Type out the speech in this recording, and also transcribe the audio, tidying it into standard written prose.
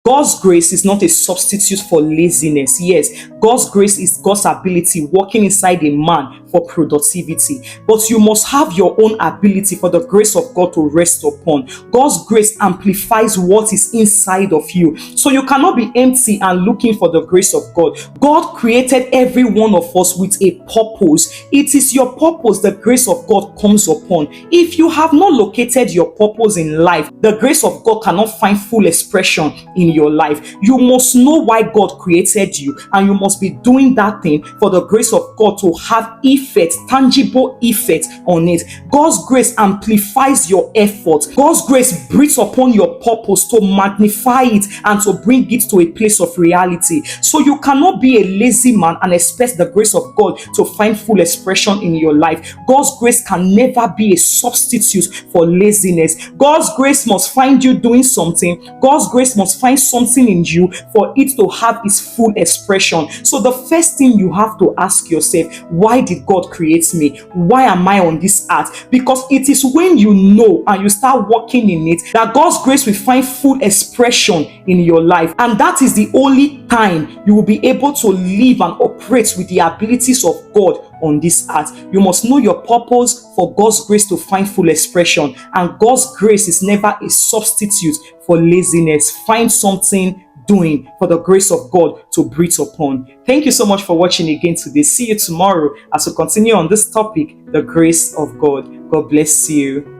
God's grace is not a substitute for laziness. Yes, God's grace is God's ability working inside a man for productivity. But you must have your own ability for the grace of God to rest upon. God's grace amplifies what is inside of you. So you cannot be empty and looking for the grace of God. God created every one of us with a purpose. It is your purpose the grace of God comes upon. If you have not located your purpose in life, the grace of God cannot find full expression in your life. You must know why God created you, and you must be doing that thing for the grace of God to have effect, tangible effect on it. God's grace amplifies your effort. God's grace breathes upon your purpose to magnify it and to bring it to a place of reality. So you cannot be a lazy man and expect the grace of God to find full expression in your life. God's grace can never be a substitute for laziness. God's grace must find you doing something. God's grace must find something in you for it to have its full expression. So the first thing you have to ask yourself, why did God create me? Why am I on this earth? Because it is when you know and you start working in it that God's grace will find full expression in your life. And that is the only time you will be able to live and operate with the abilities of God on this earth. You must know your purpose for God's grace to find full expression. And God's grace is never a substitute for laziness. Find something doing for the grace of God to breathe upon. Thank you so much for watching again today. See you tomorrow as we continue on this topic, the grace of God. God bless you.